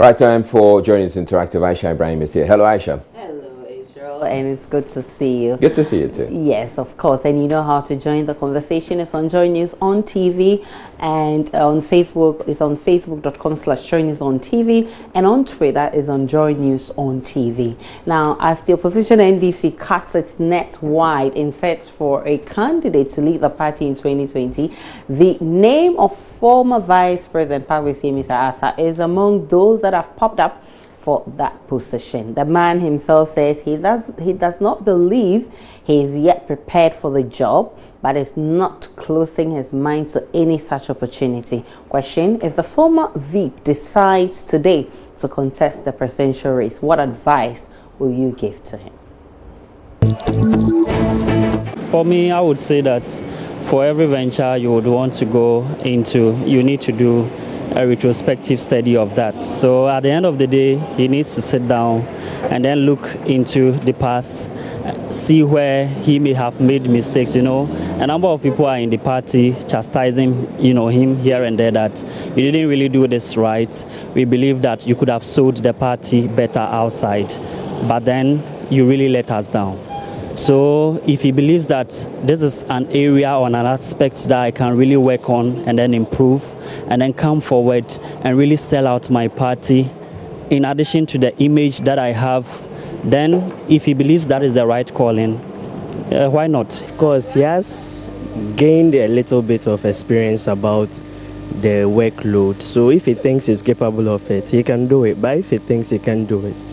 Right, time for joining us interactive. Aisha Ibrahim is here. Hello, Aisha. Hello, Israel, and it's good to see you. Good to see you too. Yes, of course, and you know how to join the conversation. It's on Joy News on TV, and on Facebook it's on facebook.com/Joy News on TV, and on Twitter is on Joy News on TV. Now, as the opposition NDC casts its net wide in search for a candidate to lead the party in 2020, the name of former Vice President Mr. Arthur is among those that have popped up for that position. The man himself says he does not believe he is yet prepared for the job, but is not closing his mind to any such opportunity. Question: if the former VP decides today to contest the presidential race, what advice will you give to him? For me, I would say that for every venture you would want to go into, you need to do a retrospective study of that. So at the end of the day, he needs to sit down and then look into the past, see where he may have made mistakes. A number of people are in the party chastising him here and there that you didn't really do this right. We believe that you could have sold the party better outside, but then you really let us down. So if he believes that this is an area or an aspect that I can really work on and then improve and then come forward and really sell out my party, in addition to the image that I have, then if he believes that is the right calling, why not? Because he has gained a little bit of experience about the workload. So if he thinks he's capable of it, he can do it. But if he thinks he can't do it,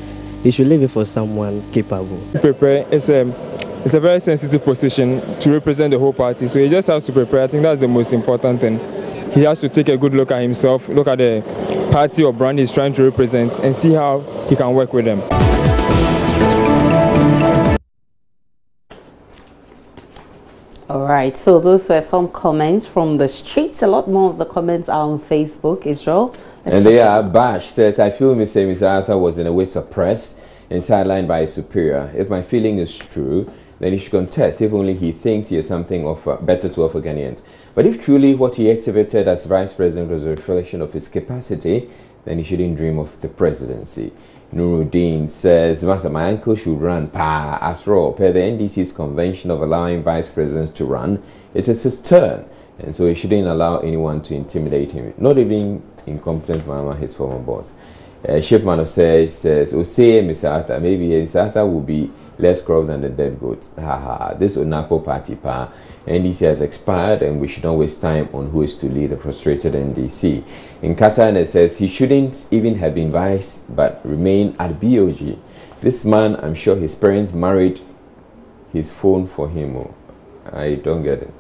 he should leave it for someone capable. Prepare. It's a very sensitive position to represent the whole party, so he just has to prepare. I think that's the most important thing. He has to take a good look at himself, look at the party or brand he's trying to represent, and see how he can work with them. All right, so those were some comments from the streets. A lot more of the comments are on Facebook, Israel. And they are. Bash says, I feel Mr. Arthur was in a way suppressed and sidelined by his superior. If my feeling is true, then he should contest, if only he thinks he has something better to offer Ghanaians. But if truly what he exhibited as vice president was a reflection of his capacity, then he shouldn't dream of the presidency. Nuruddin says, Master, my uncle should run. After all, per the NDC's convention of allowing vice presidents to run, it is his turn. And so he shouldn't allow anyone to intimidate him, not even incompetent Mama, his former boss. Shipman says, say Mr. Arthur, maybe Mr. Arthur will be less corrupt than the dead goats. This Onapo party NDC has expired and we should not waste time on who is to lead the frustrated NDC. In Qatar, it says he shouldn't even have been vice but remain at BOG. This man, I'm sure his parents married his phone for him. I don't get it.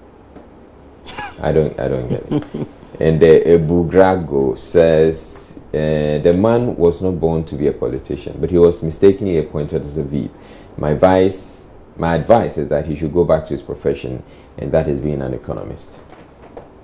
I don't get it. And Ebu Grago says, the man was not born to be a politician, but he was mistakenly appointed as a VP. My advice is that he should go back to his profession, and that is being an economist.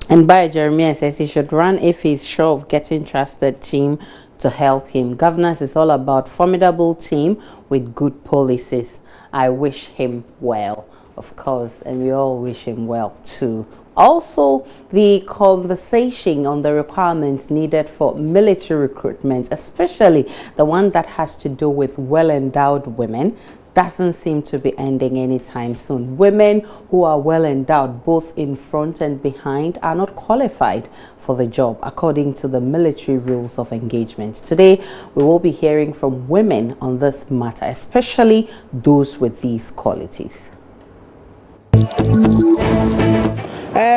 And by Jeremiah says he should run if he's sure of getting trusted team to help him. Governance is all about formidable team with good policies. I wish him well, of course, and we all wish him well too. Also, the conversation on the requirements needed for military recruitment, especially the one that has to do with well-endowed women, doesn't seem to be ending anytime soon. Women who are well-endowed, both in front and behind, are not qualified for the job according to the military rules of engagement. Today, we will be hearing from women on this matter, especially those with these qualities.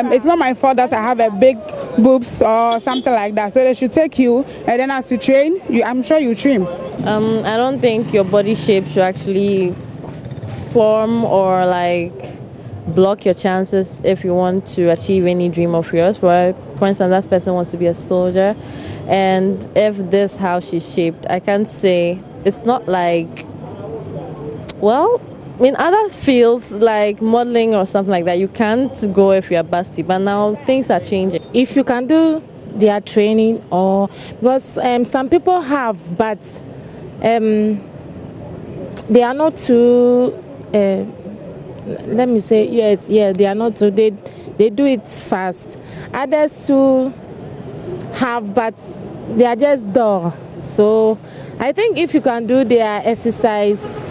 It's not my fault that I have a big boobs or something like that. So they should take you, and then as you train, I'm sure you trim. I don't think your body shape should actually form or block your chances if you want to achieve any dream of yours. For instance, that person wants to be a soldier, and if this is how she's shaped, I can't say it's not in other fields like modeling or something like that, you can't go if you're busty, but now things are changing. If you can do their training, or because some people have, but they are not too let me say they are not too, they do it fast. Others too have, but they are just dull. So I think if you can do their exercise,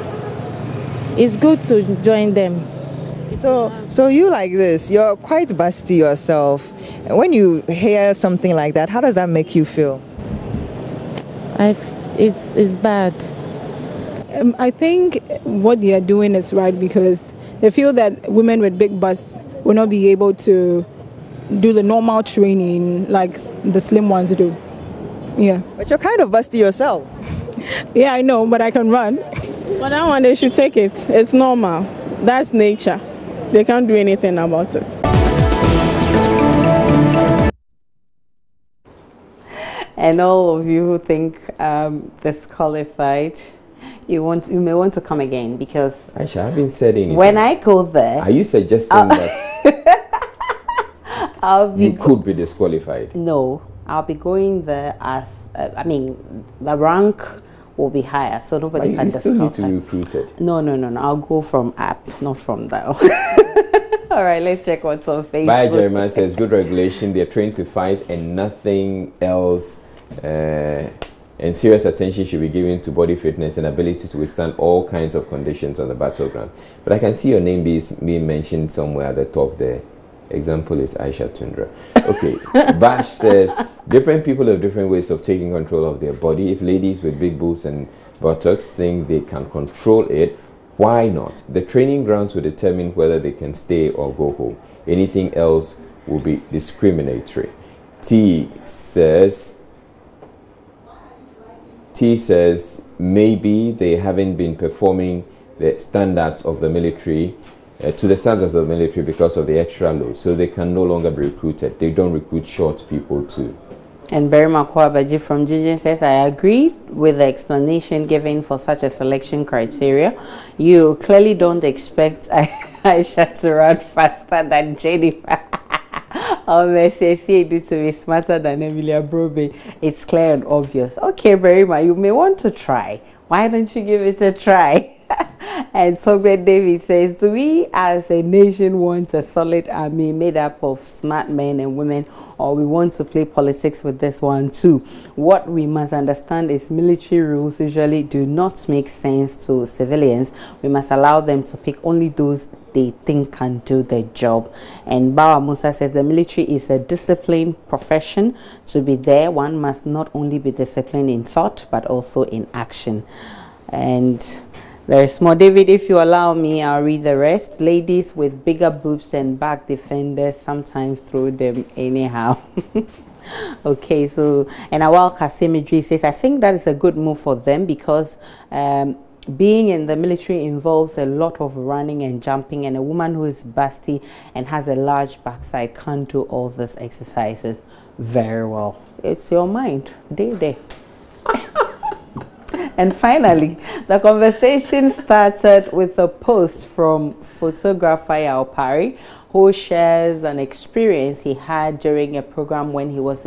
it's good to join them. So you like this? You're quite busty yourself. When you hear something like that, how does that make you feel? It's bad. I think what they are doing is right because they feel that women with big busts will not be able to do the normal training like the slim ones do. Yeah. But you're kind of busty yourself. Yeah, I know, but I can run. But that one, they should take it. It's normal. That's nature. They can't do anything about it. And all of you who think disqualified, you may want to come again because Aisha, I haven't said anything. When I go there, are you suggesting that you could be disqualified? No, I'll be going there as the rank will be higher, so nobody can disqualify. You still need to recruit it. No. I'll go from up, not from down. All right, let's check what's on Facebook. By Jeremiah says, good regulation. They're trained to fight and nothing else. And serious attention should be given to body fitness and ability to withstand all kinds of conditions on the battleground. But I can see your name being mentioned somewhere at the top there. Example is Aisha Tundra. Okay, Bash says, different people have different ways of taking control of their body. If ladies with big boobs and buttocks think they can control it, why not? The training grounds will determine whether they can stay or go home. Anything else will be discriminatory. T says maybe they haven't been performing the standards of the military to the standards of the military because of the extra load, so they can no longer be recruited. They don't recruit short people too. And Berima Kwabaji from Jinjin says, I agree with the explanation given for such a selection criteria. You clearly don't expect Aisha to run faster than Jennifer. Or to be smarter than Emilia Brobe. It's clear and obvious. Okay, Berima, you may want to try. Why don't you give it a try? And Sogbe David says, do we as a nation want a solid army made up of smart men and women, or we want to play politics with this one too? What we must understand is military rules usually do not make sense to civilians. We must allow them to pick only those they think can do the job. And Bawa Musa says the military is a disciplined profession. To be there, one must not only be disciplined in thought but also in action. And there's more. David, if you allow me, I'll read the rest. Ladies with bigger boobs and back defenders sometimes throw them anyhow. Okay, so, and Awal Kasimidri says, I think that is a good move for them because being in the military involves a lot of running and jumping, and a woman who is busty and has a large backside can't do all these exercises very well. It's your mind. Day. And finally, the conversation started with a post from photographer Yaopari, who shares an experience he had during a program when he was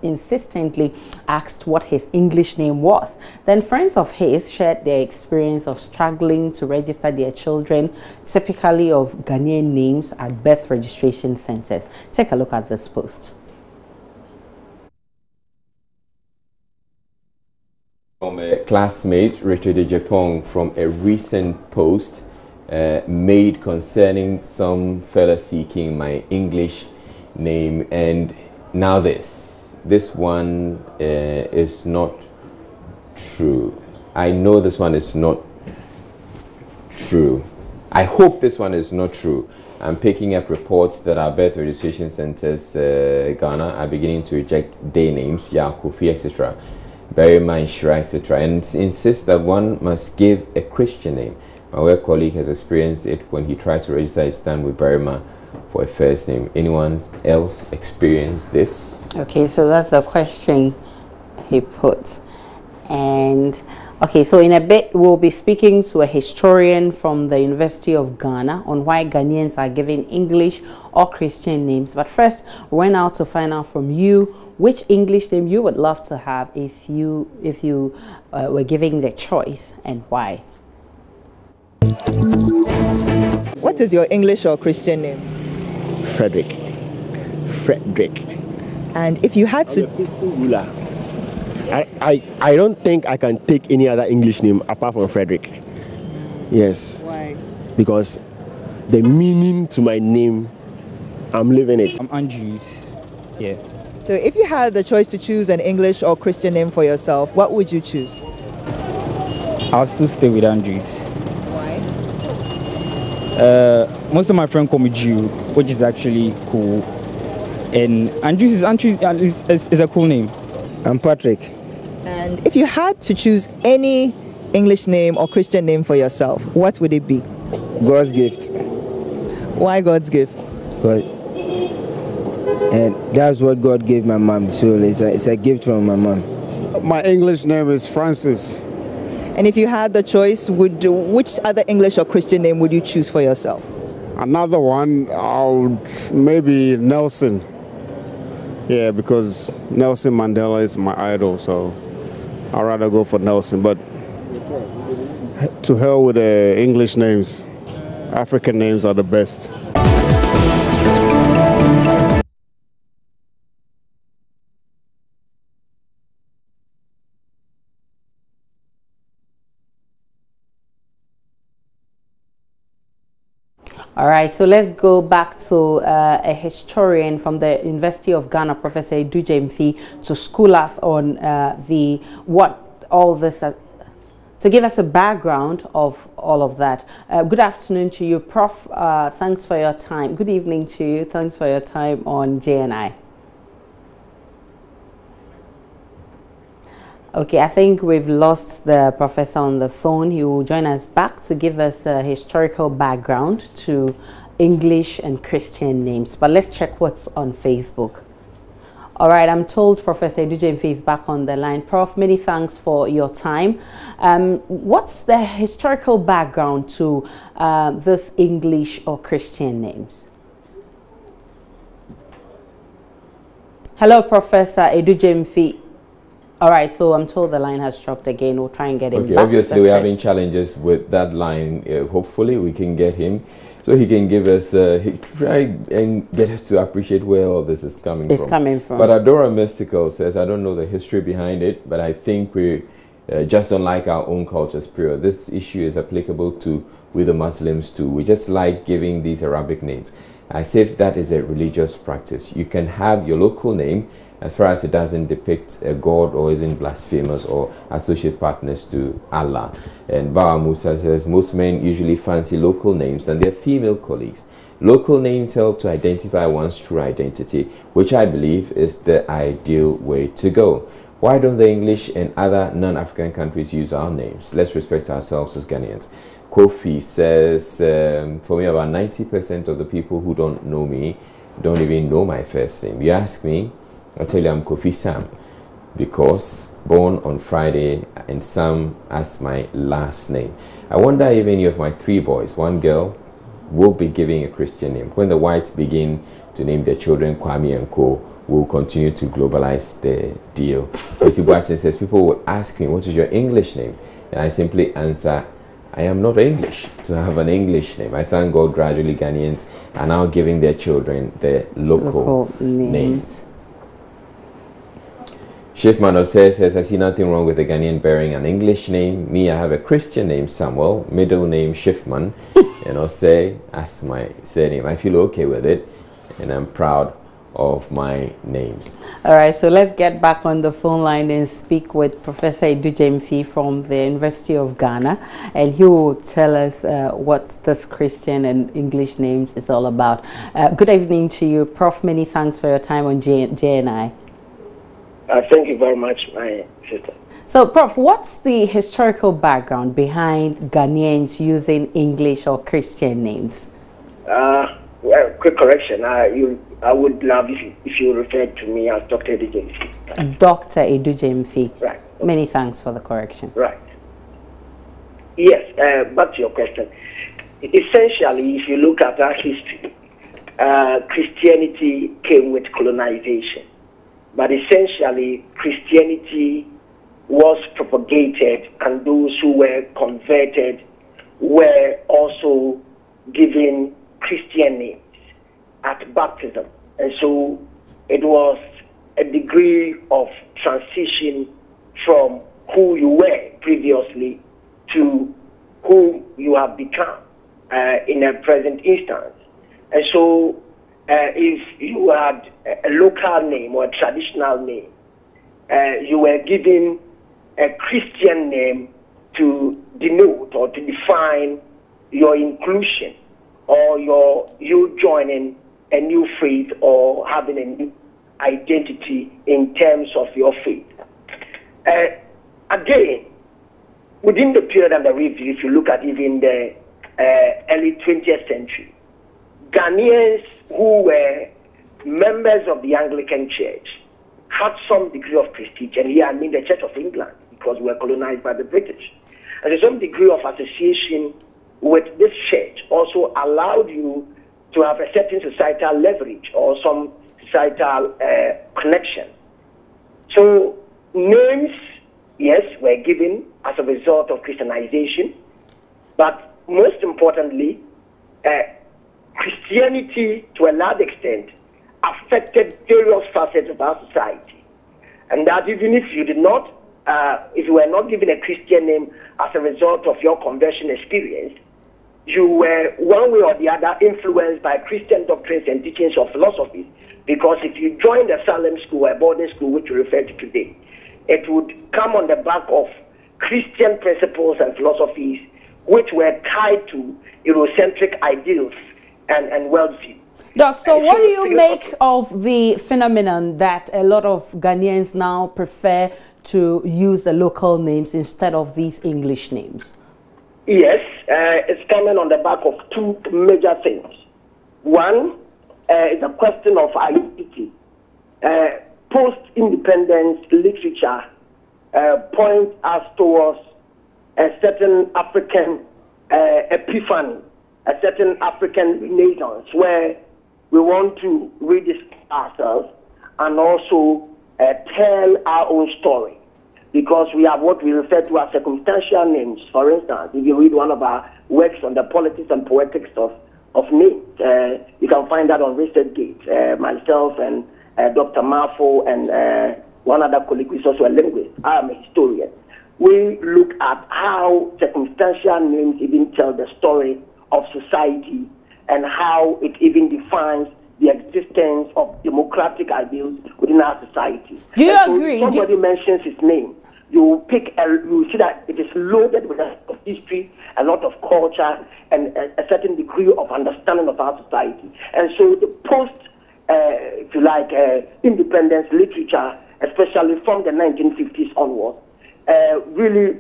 insistently asked what his English name was. Then friends of his shared their experience of struggling to register their children, typically of Ghanaian names, at birth registration centers. Take a look at this post. From a classmate, Richard Ejepong, from a recent post made concerning some fella seeking my English name. And now this one is not true. I know this one is not true. I hope this one is not true. I'm picking up reports that our birth registration centers Ghana are beginning to reject day names, Kofi, etc., Berima, Shira, etc., and insist that one must give a Christian name. My work colleague has experienced it when he tried to register his stand with Berima for a first name. Anyone else experienced this? Okay, so that's the question he put. And okay, so in a bit we'll be speaking to a historian from the University of Ghana on why Ghanaians are given English or Christian names. But first, we went out to find out from you which English name you would love to have if you were given the choice, and why. What is your English or Christian name? Frederick. And if you had to... I'm a peaceful ruler. I don't think I can take any other English name apart from Frederick. Yes. Why? Because the meaning to my name, I'm living it. I'm Andrews. Yeah. So if you had the choice to choose an English or Christian name for yourself, what would you choose? I'll still stay with Andrews. Why? Most of my friends call me Jew, which is actually cool. And Andrews is a cool name. I'm Patrick. And if you had to choose any English name or Christian name for yourself, what would it be? God's gift. Why God's gift? God. And that's what God gave my mom. So it's a gift from my mom. My English name is Francis. And if you had the choice, which other English or Christian name would you choose for yourself? Another one, maybe Nelson. Yeah, because Nelson Mandela is my idol, so I'd rather go for Nelson. But to hell with the English names. African names are the best. All right, so let's go back to a historian from the University of Ghana, Professor Edujemfi, to school us on what all this, to give us a background of all of that. Good afternoon to you, Prof. Thanks for your time. Good evening to you. Thanks for your time on JNI. Okay, I think we've lost the professor on the phone. He will join us back to give us a historical background to English and Christian names. But let's check what's on Facebook. All right, I'm told Professor Edujemfi is back on the line. Prof, many thanks for your time. What's the historical background to this English or Christian names? Hello, Professor Edujemfi. All right, so I'm told the line has dropped again. We'll try and get him back. Okay, obviously we're having challenges with that line. Hopefully we can get him so he can give us, try and get us to appreciate where all this is coming from. But Adora Mystical says, I don't know the history behind it, but I think we just don't like our own cultures, period. This issue is applicable to with the Muslims too. We just like giving these Arabic names. As if that is a religious practice. You can have your local name as far as it doesn't depict a god or isn't blasphemous or associates partners to Allah. And Bawa Musa says most men usually fancy local names than their female colleagues. Local names help to identify one's true identity, which I believe is the ideal way to go. Why don't the English and other non-African countries use our names? Let's respect ourselves as Ghanaians. Kofi says, for me, about 90% of the people who don't know me don't even know my first name. You ask me, I tell you I'm Kofi Sam, because born on Friday and Sam as my last name. I wonder if any of my 3 boys, 1 girl, will be giving a Christian name. When the whites begin to name their children Kwame and Co, we'll continue to globalize the deal. Josie Watson says, people will ask me, what is your English name? And I simply answer, I am not English to have an English name. I thank God gradually Ghanaians are now giving their children their local names. Schiffman says, I see nothing wrong with a Ghanaian bearing an English name. Me, I have a Christian name, Samuel, middle name Schiffman, and say as my surname. I feel okay with it, and I'm proud of my names. All right, so let's get back on the phone line and speak with Professor Edujemfi from the University of Ghana, and he will tell us what this Christian and English names is all about. Good evening to you, Prof. Many thanks for your time on JNI. Thank you very much, my sister. So, Prof, what's the historical background behind Ghanaians using English or Christian names? Well, quick correction. I would love if you referred to me as Dr. Edujemfi. Right. Dr. Edujemfi. Right. Okay. Many thanks for the correction. Right. Yes, back to your question. Essentially, if you look at our history, Christianity came with colonization. But essentially, Christianity was propagated, and those who were converted were also given Christian names at baptism. And so it was a degree of transition from who you were previously to who you have become in a present instance. And so if you had a local name or a traditional name, you were given a Christian name to denote or to define your inclusion or you joining a new faith or having a new identity in terms of your faith. Again, within the period under review, if you look at even the early 20th century, Ghanaians who were members of the Anglican Church had some degree of prestige, and here I mean the Church of England, because we were colonized by the British. And some degree of association with this church also allowed you to have a certain societal leverage or some societal connection. So names, yes, were given as a result of Christianization, but most importantly, Christianity, to a large extent, affected various facets of our society. And that even if you did not, if you were not given a Christian name as a result of your conversion experience, you were one way or the other influenced by Christian doctrines and teachings or philosophies. Because if you joined a Salem school, a boarding school, which we refer to today, it would come on the back of Christian principles and philosophies which were tied to Eurocentric ideals and worldview. Doc, so what do you make of the phenomenon that a lot of Ghanaians now prefer to use the local names instead of these English names? Yes, it's coming on the back of two major things. One is a question of identity. Post-independence literature points us towards a certain African epiphany, a certain African renaissance, where we want to rediscover ourselves and also tell our own story. Because we have what we refer to as circumstantial names. For instance, if you read one of our works on the politics and poetics of names, you can find that on ResearchGate. Myself and Dr. Marfo and one other colleague who is also a linguist. I am a historian. We look at how circumstantial names even tell the story of society and how it even defines the existence of democratic ideals within our society. Do you agree? If somebody mentions his name, you see that it is loaded with a lot of history, a lot of culture, and a certain degree of understanding of our society. And so the if you like, independence literature, especially from the 1950s onwards, really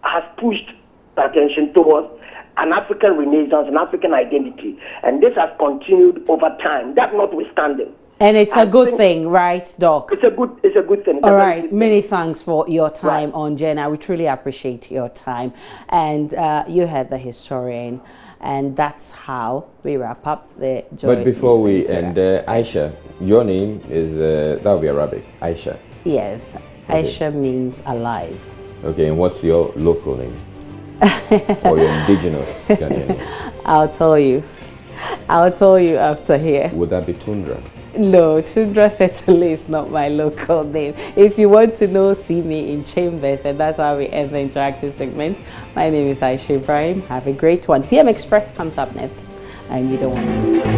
has pushed attention towards an African renaissance, an African identity. And this has continued over time, that notwithstanding. And it's a good thing, right, Doc? It's a good thing. All right. Many thanks for your time on Jenna. We truly appreciate your time. And you heard the historian. And that's how we wrap up the Joy. But before we end, Aisha, your name is, that will be Arabic, Aisha. Yes. Okay. Aisha means alive. Okay, and what's your local name? Or your indigenous Ghanaian name? I'll tell you. I'll tell you after here. Would that be Tundra? No, Tundra certainly is not my local name. If you want to know, see me in Chambers, and that's how we end the interactive segment. My name is Aisha Ibrahim. Have a great one. PM Express comes up next, and you don't want to